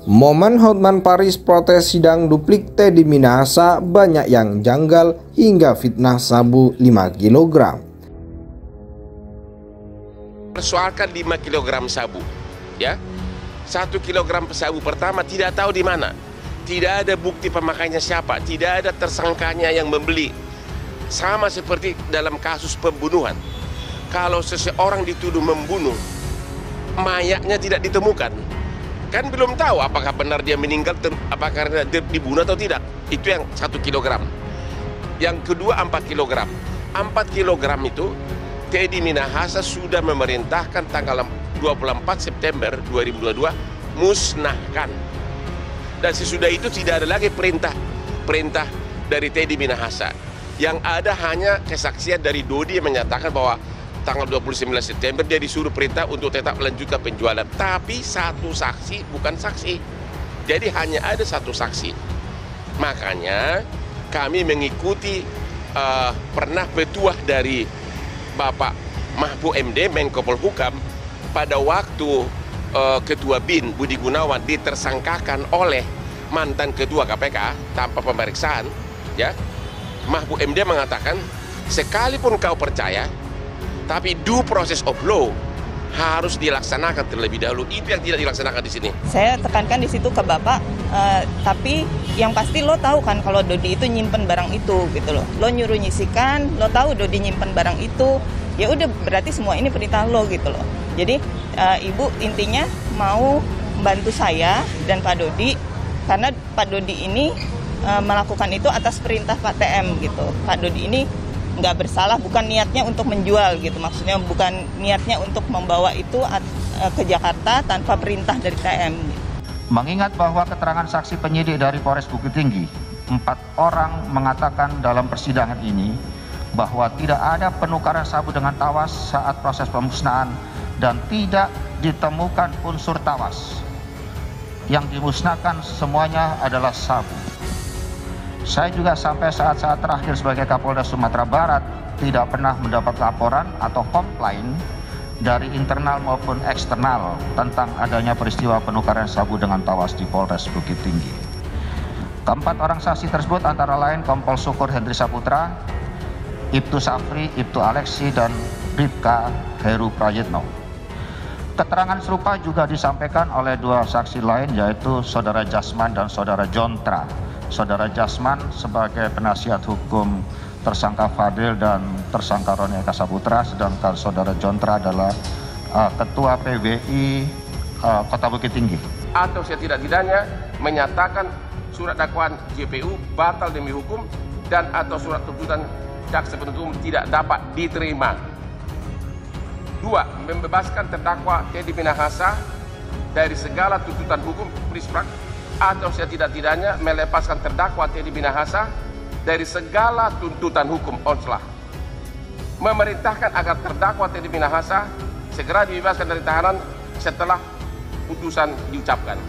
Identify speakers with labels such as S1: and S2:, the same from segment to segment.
S1: Momen Hotman Paris protes sidang duplik Teddy Minahasa, banyak yang janggal hingga fitnah sabu 5 kg.
S2: Persoalkan 5 kg sabu, ya. 1 kg sabu pertama tidak tahu di mana. Tidak ada bukti pemakainya siapa, tidak ada tersangkanya yang membeli. Sama seperti dalam kasus pembunuhan. Kalau seseorang dituduh membunuh, mayatnya tidak ditemukan. Kan belum tahu apakah benar dia meninggal, apakah dia dibunuh atau tidak. Itu yang 1 kg. Yang kedua 4 kg. 4 kg itu Teddy Minahasa sudah memerintahkan tanggal 24 September 2022 musnahkan. Dan sesudah itu tidak ada lagi perintah dari Teddy Minahasa. Yang ada hanya kesaksian dari Dodi yang menyatakan bahwa tanggal 29 September dia disuruh perintah untuk tetap melanjutkan penjualan. Tapi satu saksi bukan saksi. Jadi hanya ada satu saksi. Makanya kami mengikuti pernah petuah dari Bapak Mahfud MD, Menko Polhukam, pada waktu Ketua BIN Budi Gunawan ditersangkakan oleh mantan Ketua KPK tanpa pemeriksaan, ya. Mahfud MD mengatakan, sekalipun kau percaya, tapi due process of law harus dilaksanakan terlebih dahulu. Itu yang tidak dilaksanakan di sini. Saya tekankan di situ ke Bapak, tapi yang pasti lo tahu kan kalau Dodi itu nyimpen barang itu, gitu loh. Lo nyuruh nyisikan, lo tahu Dodi nyimpen barang itu, ya udah berarti semua ini perintah lo, gitu loh. Jadi Ibu intinya mau membantu saya dan Pak Dodi, karena Pak Dodi ini melakukan itu atas perintah Pak TM, gitu. Pak Dodi ini nggak bersalah, bukan niatnya untuk menjual gitu, maksudnya bukan niatnya untuk membawa itu ke Jakarta tanpa perintah dari TM.
S3: Mengingat bahwa keterangan saksi penyidik dari Polres Bukit Tinggi, 4 orang mengatakan dalam persidangan ini bahwa tidak ada penukaran sabu dengan tawas saat proses pemusnahan dan tidak ditemukan unsur tawas. Yang dimusnahkan semuanya adalah sabu. Saya juga sampai saat-saat terakhir sebagai Kapolda Sumatera Barat tidak pernah mendapat laporan atau komplain dari internal maupun eksternal tentang adanya peristiwa penukaran sabu dengan tawas di Polres Bukit Tinggi. Keempat orang saksi tersebut antara lain Kompol Syukur Hendri Saputra, Ibtu Safri, Ibtu Alexi, dan Ripka Heru Prayitno. Keterangan serupa juga disampaikan oleh 2 saksi lain, yaitu Saudara Jasman dan Saudara Jontra. Saudara Jasman sebagai penasihat hukum tersangka Fadil dan tersangka Roni Eka Saputra, sedangkan Saudara Jontra adalah Ketua PBI Kota Bukit Tinggi. Atau setidak-tidaknya menyatakan surat dakwaan JPU batal demi hukum dan atau surat tuntutan jaksa penuntut umum tidak dapat diterima. 2. Membebaskan terdakwa Teddy Minahasa dari segala tuntutan hukum prisprak, atau setidak-tidaknya melepaskan terdakwa Teddy Minahasa dari segala tuntutan hukum onslah. Memerintahkan agar terdakwa Teddy Minahasa segera dibebaskan dari tahanan setelah putusan diucapkan.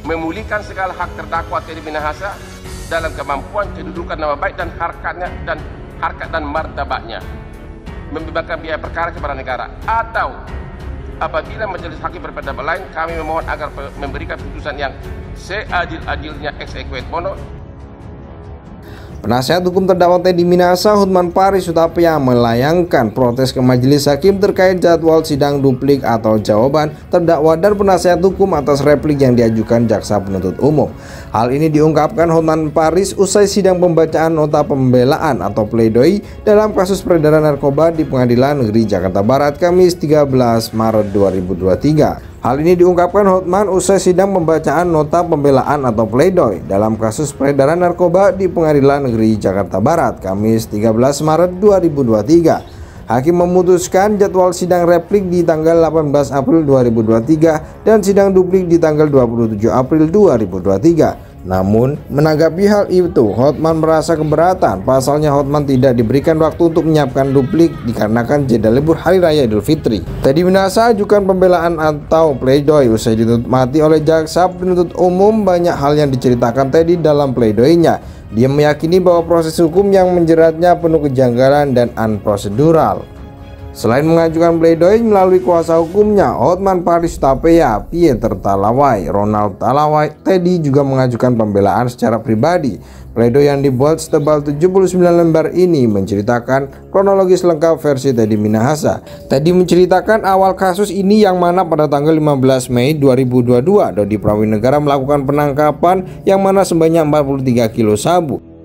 S3: Memulihkan segala hak terdakwa Teddy Minahasa dalam kemampuan, kedudukan, nama baik dan harkat dan martabatnya. Membebaskan biaya perkara kepada negara. Atau apabila majelis hakim berpendapat lain, kami memohon agar memberikan putusan yang seadil-adilnya ex equat bono.
S1: Penasihat hukum terdakwa Teddy Minahasa, Hotman Paris Hutapea, melayangkan protes ke majelis hakim terkait jadwal sidang duplik atau jawaban terdakwa dan penasihat hukum atas replik yang diajukan jaksa penuntut umum. Hal ini diungkapkan Hotman Paris usai sidang pembacaan nota pembelaan atau pledoi dalam kasus peredaran narkoba di Pengadilan Negeri Jakarta Barat Kamis 13 Maret 2023. Hal ini diungkapkan Hotman usai sidang pembacaan nota pembelaan atau pledoi dalam kasus peredaran narkoba di Pengadilan Negeri Jakarta Barat Kamis 13 Maret 2023. Hakim memutuskan jadwal sidang replik di tanggal 18 April 2023 dan sidang duplik di tanggal 27 April 2023. Namun, menanggapi hal itu, Hotman merasa keberatan. Pasalnya Hotman tidak diberikan waktu untuk menyiapkan duplik dikarenakan jeda libur Hari Raya Idul Fitri. Teddy Minahasa ajukan pembelaan atau pledoi usai dituntut mati oleh jaksa penuntut umum. Banyak hal yang diceritakan Teddy dalam pledoinya. Dia meyakini bahwa proses hukum yang menjeratnya penuh kejanggalan dan unprosedural. Selain mengajukan pledoi melalui kuasa hukumnya, Hotman Paris Hutapea, Pieter Talawai, Ronald Talawai, Teddy juga mengajukan pembelaan secara pribadi. Pledoi yang dibuat setebal 79 lembar ini menceritakan kronologis lengkap versi Teddy Minahasa. Teddy menceritakan awal kasus ini yang mana pada tanggal 15 Mei 2022 Dodi Prawinegara melakukan penangkapan yang mana sebanyak 43 kilo sabu.